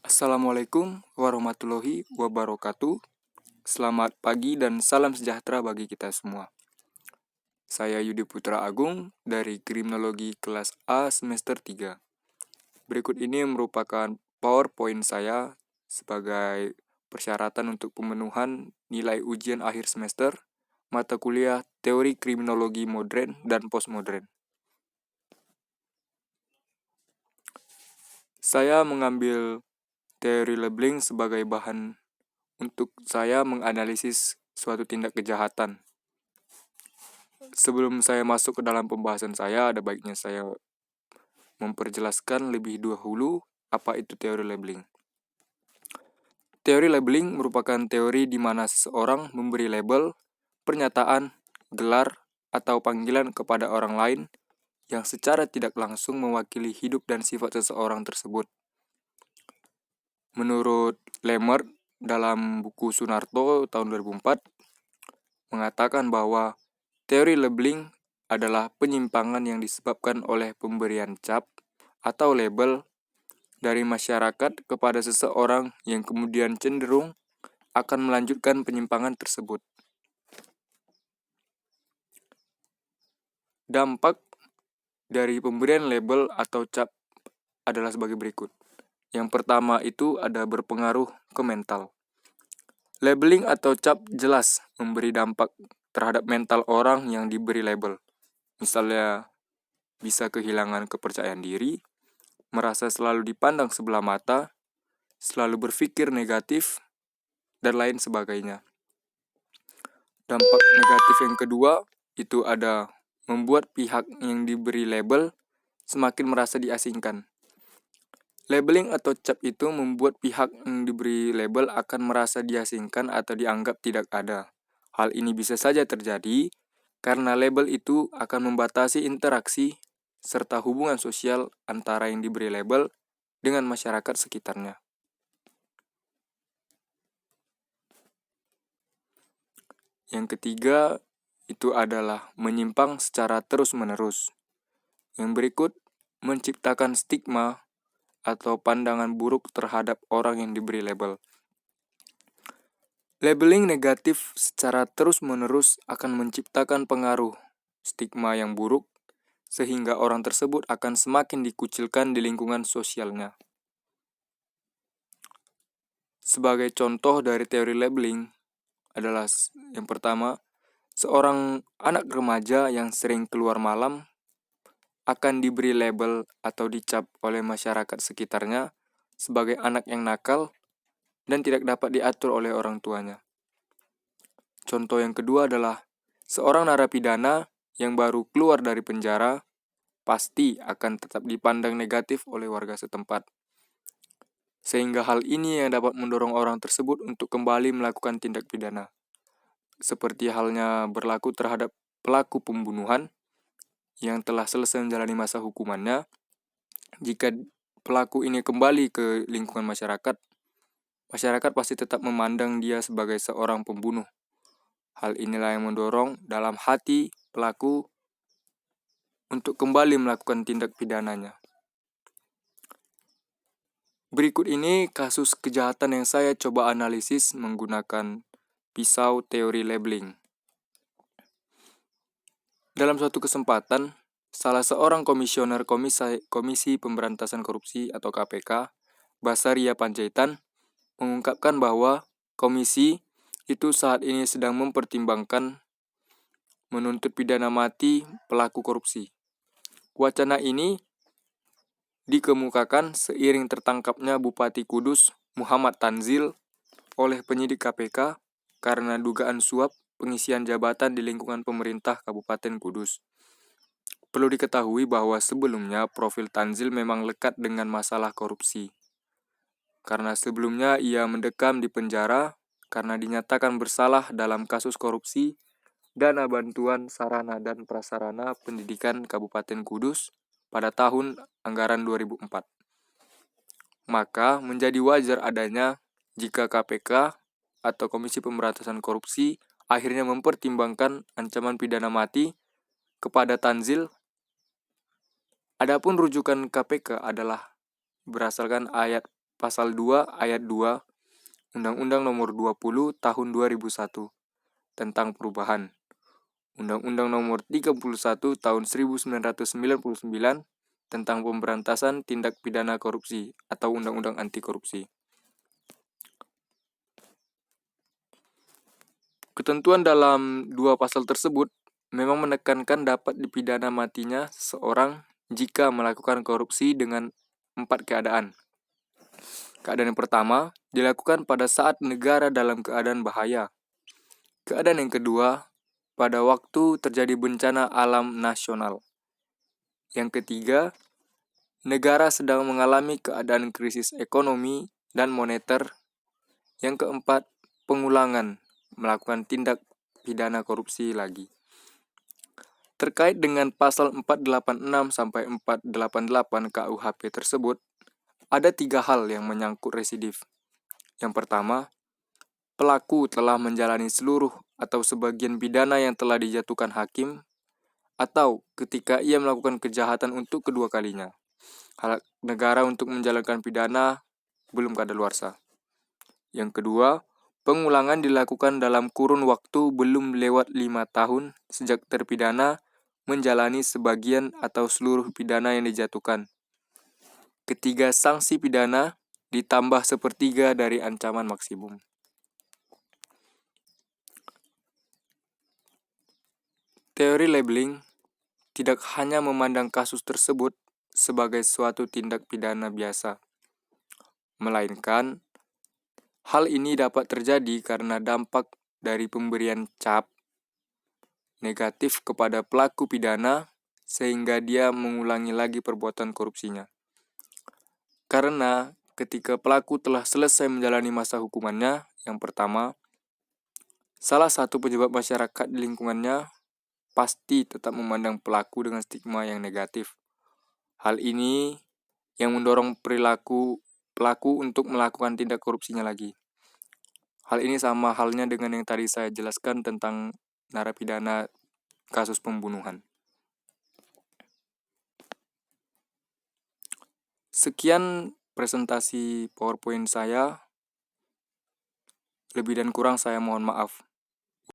Assalamualaikum warahmatullahi wabarakatuh. Selamat pagi dan salam sejahtera bagi kita semua. Saya Yudi Putra Agung dari Kriminologi kelas A semester 3. Berikut ini merupakan PowerPoint saya sebagai persyaratan untuk pemenuhan nilai ujian akhir semester mata kuliah Teori Kriminologi Modern dan Postmodern. Saya mengambil teori labeling sebagai bahan untuk saya menganalisis suatu tindak kejahatan. Sebelum saya masuk ke dalam pembahasan saya, ada baiknya saya memperjelaskan lebih dahulu apa itu teori labeling. Teori labeling merupakan teori di mana seseorang memberi label, pernyataan, gelar, atau panggilan kepada orang lain yang secara tidak langsung mewakili hidup dan sifat seseorang tersebut. Menurut Lemert dalam buku Sunarto tahun 2004 mengatakan bahwa teori labeling adalah penyimpangan yang disebabkan oleh pemberian cap atau label dari masyarakat kepada seseorang yang kemudian cenderung akan melanjutkan penyimpangan tersebut. Dampak dari pemberian label atau cap adalah sebagai berikut. Yang pertama itu ada berpengaruh ke mental. Labeling atau cap jelas memberi dampak terhadap mental orang yang diberi label. Misalnya bisa kehilangan kepercayaan diri, merasa selalu dipandang sebelah mata, selalu berpikir negatif, dan lain sebagainya. Dampak negatif yang kedua itu ada membuat pihak yang diberi label semakin merasa diasingkan. Labeling atau cap itu membuat pihak yang diberi label akan merasa diasingkan atau dianggap tidak ada. Hal ini bisa saja terjadi karena label itu akan membatasi interaksi serta hubungan sosial antara yang diberi label dengan masyarakat sekitarnya. Yang ketiga itu adalah menyimpang secara terus-menerus. Yang berikut menciptakan stigma atau pandangan buruk terhadap orang yang diberi label. Labeling negatif secara terus-menerus akan menciptakan pengaruh stigma yang buruk sehingga orang tersebut akan semakin dikucilkan di lingkungan sosialnya. Sebagai contoh dari teori labeling adalah yang pertama, seorang anak remaja yang sering keluar malam akan diberi label atau dicap oleh masyarakat sekitarnya sebagai anak yang nakal dan tidak dapat diatur oleh orang tuanya. Contoh yang kedua adalah seorang narapidana yang baru keluar dari penjara pasti akan tetap dipandang negatif oleh warga setempat. Sehingga hal ini yang dapat mendorong orang tersebut untuk kembali melakukan tindak pidana. Seperti halnya berlaku terhadap pelaku pembunuhan yang telah selesai menjalani masa hukumannya. Jika pelaku ini kembali ke lingkungan masyarakat, masyarakat pasti tetap memandang dia sebagai seorang pembunuh. Hal inilah yang mendorong dalam hati pelaku untuk kembali melakukan tindak pidananya. Berikut ini kasus kejahatan yang saya coba analisis menggunakan pisau teori labeling. Dalam suatu kesempatan, salah seorang komisioner Komisi Pemberantasan Korupsi atau KPK, Basaria Panjaitan, mengungkapkan bahwa komisi itu saat ini sedang mempertimbangkan menuntut pidana mati pelaku korupsi. Wacana ini dikemukakan seiring tertangkapnya Bupati Kudus Muhammad Tanzil oleh penyidik KPK karena dugaan suap pengisian jabatan di lingkungan pemerintah Kabupaten Kudus. Perlu diketahui bahwa sebelumnya profil Tanzil memang lekat dengan masalah korupsi. Karena sebelumnya ia mendekam di penjara karena dinyatakan bersalah dalam kasus korupsi dana bantuan sarana dan prasarana pendidikan Kabupaten Kudus pada tahun anggaran 2004. Maka menjadi wajar adanya jika KPK atau Komisi Pemberantasan Korupsi akhirnya mempertimbangkan ancaman pidana mati kepada Tanzil. Adapun rujukan KPK adalah berdasarkan ayat Pasal 2 Ayat 2 Undang-Undang Nomor 20 Tahun 2001 tentang perubahan Undang-Undang Nomor 31 Tahun 1999 tentang pemberantasan tindak pidana korupsi atau Undang-Undang Anti Korupsi. Ketentuan dalam dua pasal tersebut memang menekankan dapat dipidana matinya seseorang jika melakukan korupsi dengan 4 keadaan. Keadaan yang pertama dilakukan pada saat negara dalam keadaan bahaya. Keadaan yang kedua, pada waktu terjadi bencana alam nasional. Yang ketiga, negara sedang mengalami keadaan krisis ekonomi dan moneter. Yang keempat, pengulangan melakukan tindak pidana korupsi lagi. Terkait dengan pasal 486 sampai 488 KUHP tersebut, ada 3 hal yang menyangkut residif. Yang pertama, pelaku telah menjalani seluruh atau sebagian pidana yang telah dijatuhkan hakim, atau ketika ia melakukan kejahatan untuk kedua kalinya. Hak negara untuk menjalankan pidana belum kadaluarsa. Yang kedua, pengulangan dilakukan dalam kurun waktu belum lewat 5 tahun sejak terpidana menjalani sebagian atau seluruh pidana yang dijatuhkan. Ketiga, sanksi pidana ditambah sepertiga dari ancaman maksimum. Teori labeling tidak hanya memandang kasus tersebut sebagai suatu tindak pidana biasa, melainkan hal ini dapat terjadi karena dampak dari pemberian cap negatif kepada pelaku pidana sehingga dia mengulangi lagi perbuatan korupsinya. Karena ketika pelaku telah selesai menjalani masa hukumannya, yang pertama, salah satu pejabat masyarakat di lingkungannya pasti tetap memandang pelaku dengan stigma yang negatif. Hal ini yang mendorong perilaku pelaku untuk melakukan tindak korupsinya lagi. Hal ini sama halnya dengan yang tadi saya jelaskan tentang narapidana kasus pembunuhan. Sekian presentasi PowerPoint saya. Lebih dan kurang saya mohon maaf.